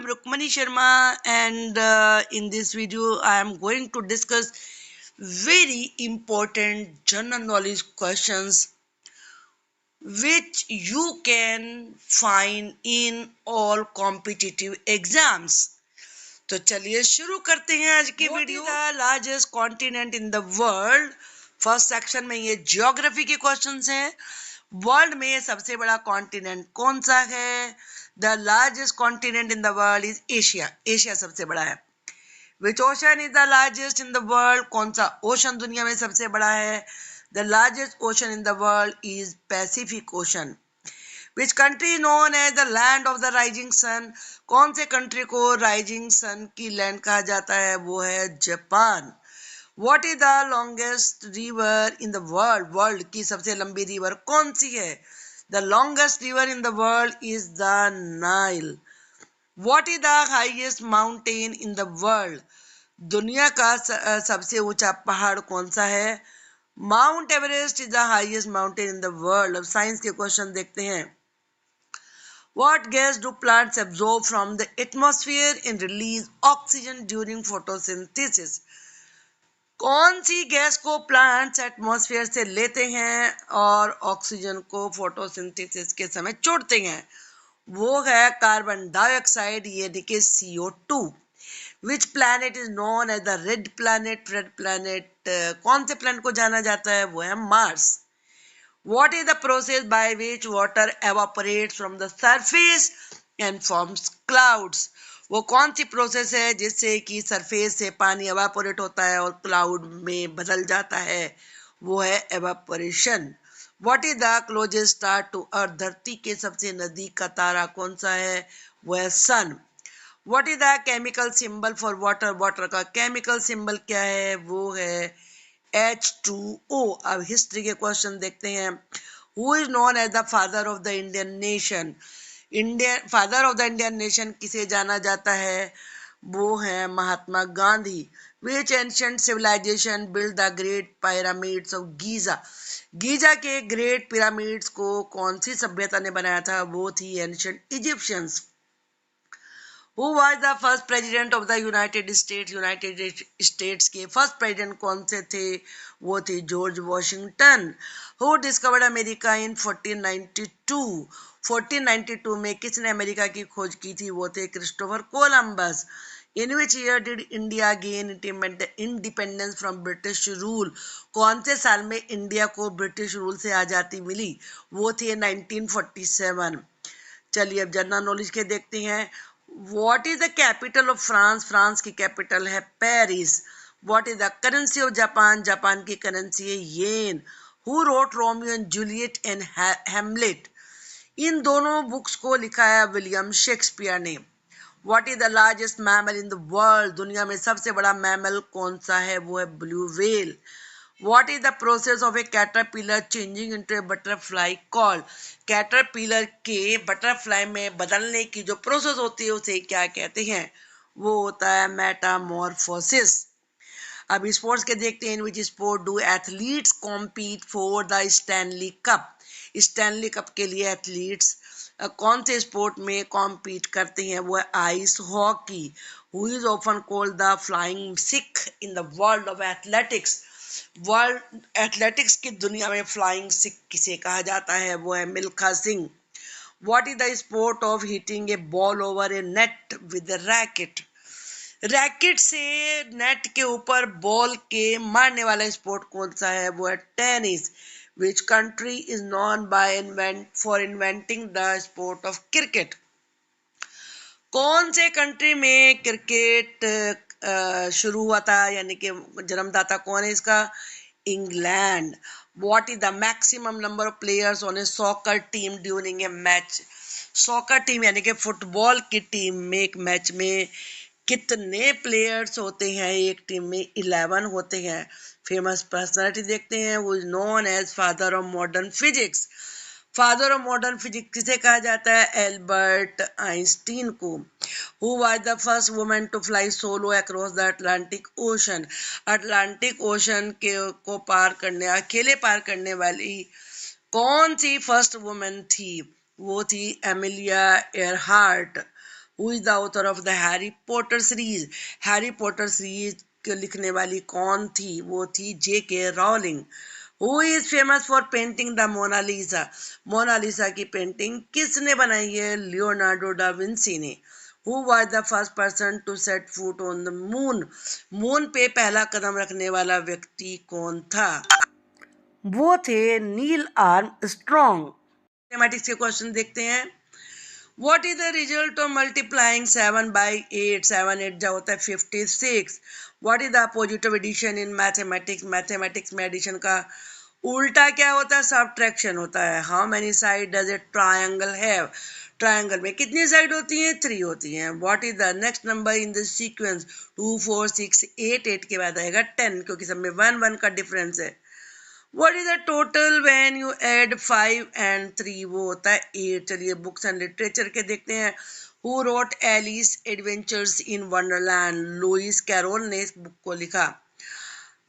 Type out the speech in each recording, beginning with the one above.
am Rukmani Sharma, and in this video I am going to discuss very important general knowledge questions which you can find in all competitive exams. तो चलिए शुरू करते हैं आज की video. The largest continent in the world, first section में ये geography के क्वेश्चंस हैं। वर्ल्ड में सबसे बड़ा कॉन्टिनेंट कौन सा है? The largest continent in the world is Asia. Asia सबसे बड़ा है। Which ocean is the largest in the world? कौन सा ओशन दुनिया में सबसे बड़ा है? The largest ocean in the world is Pacific ocean. Which country is known as the land of the rising sun? कौन से कंट्री को राइजिंग सन की लैंड कहा जाता है? वो है Japan. What is the longest river in the world? World की सबसे लंबी रिवर कौन सी है? The longest river in the world is the Nile. What is the highest mountain in the world? दुनिया का सबसे ऊंचा पहाड़ कौन सा है? Mount Everest is the highest mountain in the world. अब साइंस के क्वेश्चन देखते हैं। What gas do plants absorb from the atmosphere and release oxygen during photosynthesis? कौन सी गैस को प्लांट्स एटमॉस्फेयर से लेते हैं और ऑक्सीजन को फोटोसिंथेसिस के समय छोड़ते हैं? वो है कार्बन डाइऑक्साइड, यानी कि CO2। Which planet is known as the red planet? Red planet कौन से प्लैनेट को जाना जाता है? वो है Mars. What is the process by which water evaporates from the surface and forms clouds? वो कौन सी प्रोसेस है जिससे कि सरफेस से पानी एवापोरेट होता है और क्लाउड में बदल जाता है? वो है evaporation. What is the closest star to earth? धरती के सबसे नजदीक का तारा कौन सा है? वो है सन। What is the chemical symbol for water? Water का केमिकल सिंबल क्या है? वो है H2O। अब हिस्ट्री के क्वेश्चन देखते हैं। Who is known as the father of the Indian nation? Indian father of the Indian nation किसे जाना जाता है? वो है Mahatma Gandhi. Which ancient civilization built the great pyramids of Giza? Giza के ग्रेट पिरामिड्स को कौन सी सभ्यता ने बनाया था? वो थी ancient Egyptians. Who was the first president of the United States? United States के फर्स्ट प्रेसिडेंट कौन से थे? वो थे George Washington. Who discovered America in 1492? 1492 में किसने अमेरिका की खोज की थी? वो थे Christopher Columbus. In which year did India gain independence from British rule? कौन से साल में इंडिया को ब्रिटिश रूल से आजादी मिली? वो थे 1947। चलिए अब जनरल नॉलेज के देखते हैं। What is the capital of France? France की कैपिटल है Paris. What is the currency of Japan? Japan की करेंसी है येन। Who wrote Romeo and Juliet and Hamlet? इन दोनों बुक्स को लिखा है विलियम शेक्सपियर ने। What is the largest mammal in the world? दुनिया में सबसे बड़ा मैमल कौन सा है? वो है blue whale. What is the process of a caterpillar changing into a butterfly called? Caterpillar के बटरफ्लाई में बदलने की जो प्रोसेस होती है उसे क्या कहते हैं? वो होता है मेटामॉर्फोसिस। अब स्पोर्ट्स के देखते हैं। In which sport do athletes compete for the Stanley cup? Stanley cup के लिए एथलीट्स कौन से स्पोर्ट में कॉम्पीट करते हैं? वो है ice hockey. Who is often called the flying Sikh in the world of athletics? World athletics की दुनिया में फ्लाइंग सिख किसे कहा जाता है? वो है Milkha Singh. What is the sport of hitting a ball over a net with a racket? Racket से नेट के ऊपर बॉल के मारने वाला स्पोर्ट कौन सा है? वो है tennis. Which country is known by for inventing the sport of cricket? कौन से कंट्री में क्रिकेट शुरू हुआ था, यानी कि जन्मदाता कौन है इसका? England. What is the maximum number of players on A soccer team during a match? Soccer team यानी कि फुटबॉल की टीम में एक मैच में कितने प्लेयर्स होते हैं? एक टीम में 11 होते हैं। फेमस पर्सनालिटी देखते हैं। वो is known as father of modern physics. Father of modern physics किसे कहा जाता है? एल्बर्ट आइंस्टीन को। Who was the first woman to fly solo across the Atlantic Ocean? Atlantic Ocean के को पार करने, अकेले पार करने वाली कौन सी फर्स्ट वुमन थी? वो थी Amelia Earhart. Who is the author of the Harry Potter series? Harry Potter series लिखने वाली कौन थी? वो थी J.K. Rowling. Who is famous for painting the Mona Lisa? Mona Lisa की पेंटिंग किसने बनाई है? लियोनार्डो डा विंसी ने। Who was the first person to set foot on the moon? Moon पे पहला कदम रखने वाला व्यक्ति कौन था? वो थे नील आर्मस्ट्रॉन्ग। मैथमेटिक्स के क्वेश्चन देखते हैं। What is the result of multiplying 7 by 8? 7 8 जा होता है 56. What is the opposite of addition in mathematics? Mathematics में addition का उल्टा क्या होता है? Subtraction होता है। How many sides does a triangle have? Triangle में कितनी साइड होती हैं? 3 होती हैं। What is the next number in the sequence? 2 4 6 8 8 के बाद आएगा 10 क्योंकि सब में 1 1 का डिफरेंस है। What is the total when you add 5 and 3? वो होता है 8। चलिए बुक्स एंड लिटरेचर के देखते हैं। Who wrote Alice Adventures in Wonderland? Lewis Carroll ने इस बुक को लिखा।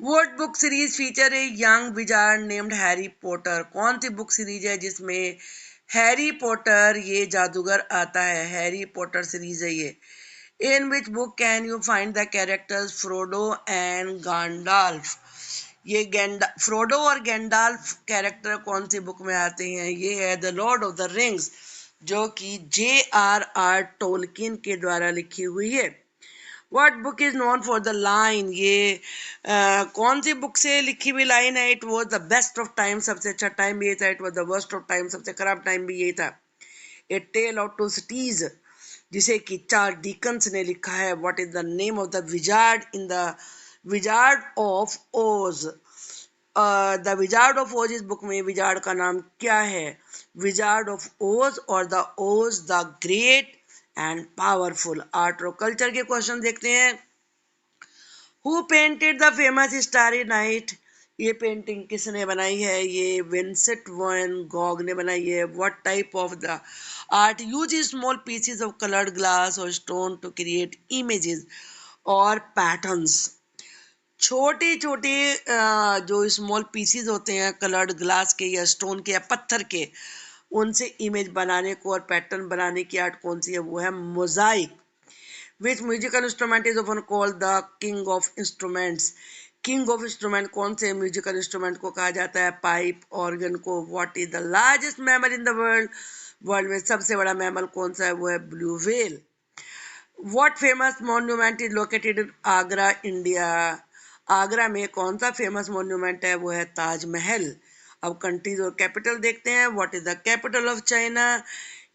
What book series feature a young wizard named Harry Potter? कौन सी बुक सीरीज है जिसमें हैरी पॉटर ये जादूगर आता है? हैरी पॉटर सीरीज है ये। In which book can you find the characters Frodo and Gandalf? ये फ्रोडो और गैंडाल्फ कैरेक्टर कौन सी बुक में आते हैं? ये है the Lord of the rings जो कि J.R.R. टोल्किन के द्वारा लिखी हुई है। What book is known for the line? ये कौन सी बुक से लिखी हुई लाइन है? It was the best of time, सबसे अच्छा टाइम भी ये था। It was the worst of time, सबसे खराब टाइम भी यही था। ए टेल ऑफ टू सिटीज जिसे कि चार्ल्स डिकन्स ने लिखा है। What is the name of the wizard in the Wizard of Oz? The Wizard of Oz इस बुक में विजार्ड का नाम क्या है? विजार्ड ऑफ ओज और द ओज the great and powerful. Art और कल्चर के क्वेश्चन देखते हैं। Who painted the famous starry night? ये पेंटिंग किसने बनाई है? ये विंसेंट वैन गॉग ने बनाई है। What type of the art use small pieces of coloured glass और स्टोन टू क्रिएट इमेजेस और पैटर्न्स? छोटे छोटे जो स्मॉल पीसीज होते हैं कलर्ड ग्लास के या स्टोन के या पत्थर के, उनसे इमेज बनाने को और पैटर्न बनाने की आर्ट कौन सी है? वो है Mosaic. Which musical instrument is often called the king of instruments? King of instrument कौन से म्यूजिकल इंस्ट्रूमेंट को कहा जाता है? पाइप, ऑर्गन को। What is the largest mammal in the world? World में सबसे बड़ा मैमल कौन सा है? वो है blue whale. What famous monument is located in Agra, India? Agra में कौन सा फेमस मॉन्यूमेंट है? वो है ताजमहल। अब कंट्रीज और कैपिटल देखते हैं। What is the capital of China?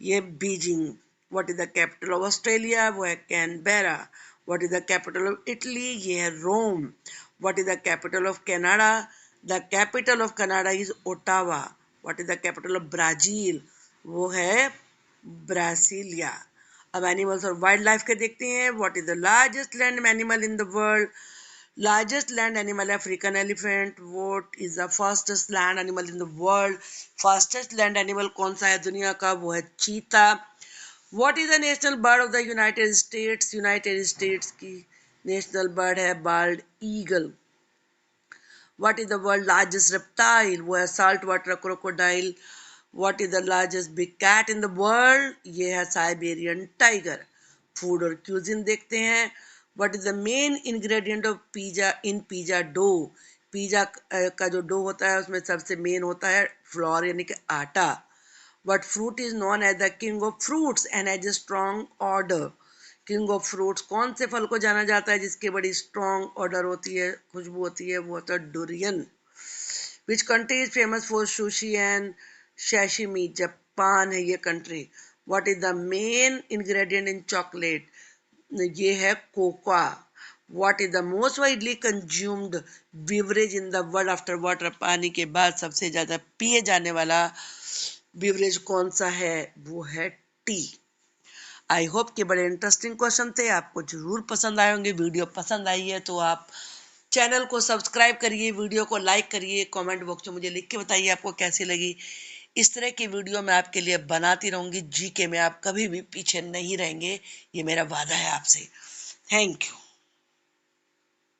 ये Beijing. What is the capital of Australia? वो है Canberra. What is the capital of Italy? ये है Rome. What is the capital of Canada? The capital of Canada is Ottawa. What is the capital of Brazil? वो है Brasilia. अब animals और wild life के देखते हैं। What is the largest land animal in the world? Largest land animal African elephant. What is the fastest land animal in the world? Fastest land animal कौन सा है दुनिया का? वो है चीता। What is the national bird of the United States? United States की national bird है bald eagle. What is the world largest reptile? वो है salt water crocodile. What is the largest big cat in the world? ये है Siberian tiger. Food और cuisine देखते हैं। What is the main ingredient of pizza in pizza dough? Pizza का जो dough होता है उसमें सबसे मेन होता है फ्लोर यानी कि आटा। What fruit is known as the king of fruits and has a strong odor? King of fruits कौन से फल को जाना जाता है जिसकी बड़ी strong odor होती है, खुशबू होती है? वो होता है durian. Which country is famous for sushi and sashimi? Japan है ये country. What is the main ingredient in chocolate? ये है Coca. What is the most widely consumed beverage in the world after water? पानी के बाद सबसे ज्यादा पिए जाने वाला बेवरेज कौन सा है? वो है टी। आई होप कि बड़े इंटरेस्टिंग क्वेश्चन थे, आपको जरूर पसंद आए होंगे। वीडियो पसंद आई है तो आप चैनल को सब्सक्राइब करिए, वीडियो को लाइक करिए, कमेंट बॉक्स में मुझे लिख के बताइए आपको कैसी लगी। इस तरह की वीडियो मैं आपके लिए बनाती रहूंगी। जीके में आप कभी भी पीछे नहीं रहेंगे, ये मेरा वादा है आपसे। Thank you.